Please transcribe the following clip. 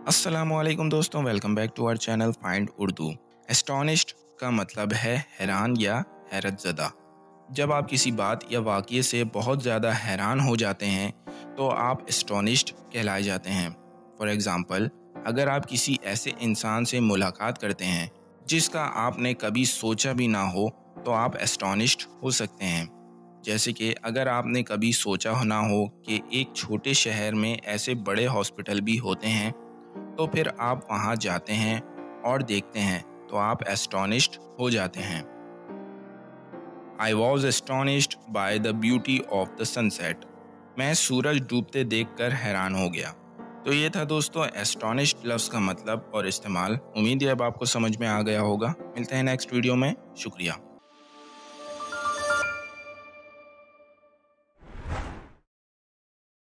अस्सलामुअलैकुम दोस्तों, welcome back to our channel find Urdu. Astonished का मतलब है हैरान या हैरत ज़दा। जब आप किसी बात या वाक़ये से बहुत ज़्यादा हैरान हो जाते हैं तो आप एस्टोनिश्ड कहलाए जाते हैं। फॉर एग्ज़ाम्पल, अगर आप किसी ऐसे इंसान से मुलाकात करते हैं जिसका आपने कभी सोचा भी ना हो तो आप एस्टोनिश्ड हो सकते हैं। जैसे कि अगर आपने कभी सोचा ना हो कि एक छोटे शहर में ऐसे बड़े हॉस्पिटल भी होते हैं, तो फिर आप वहाँ जाते हैं और देखते हैं तो आप एस्टोनिश्ड हो जाते हैं। I was astonished by the beauty of the sunset. मैं सूरज डूबते देखकर हैरान हो गया। तो ये था दोस्तों एस्टोनिश्ड लफ्ज़ का मतलब और इस्तेमाल। उम्मीद है अब आपको समझ में आ गया होगा। मिलते हैं नेक्स्ट वीडियो में। शुक्रिया।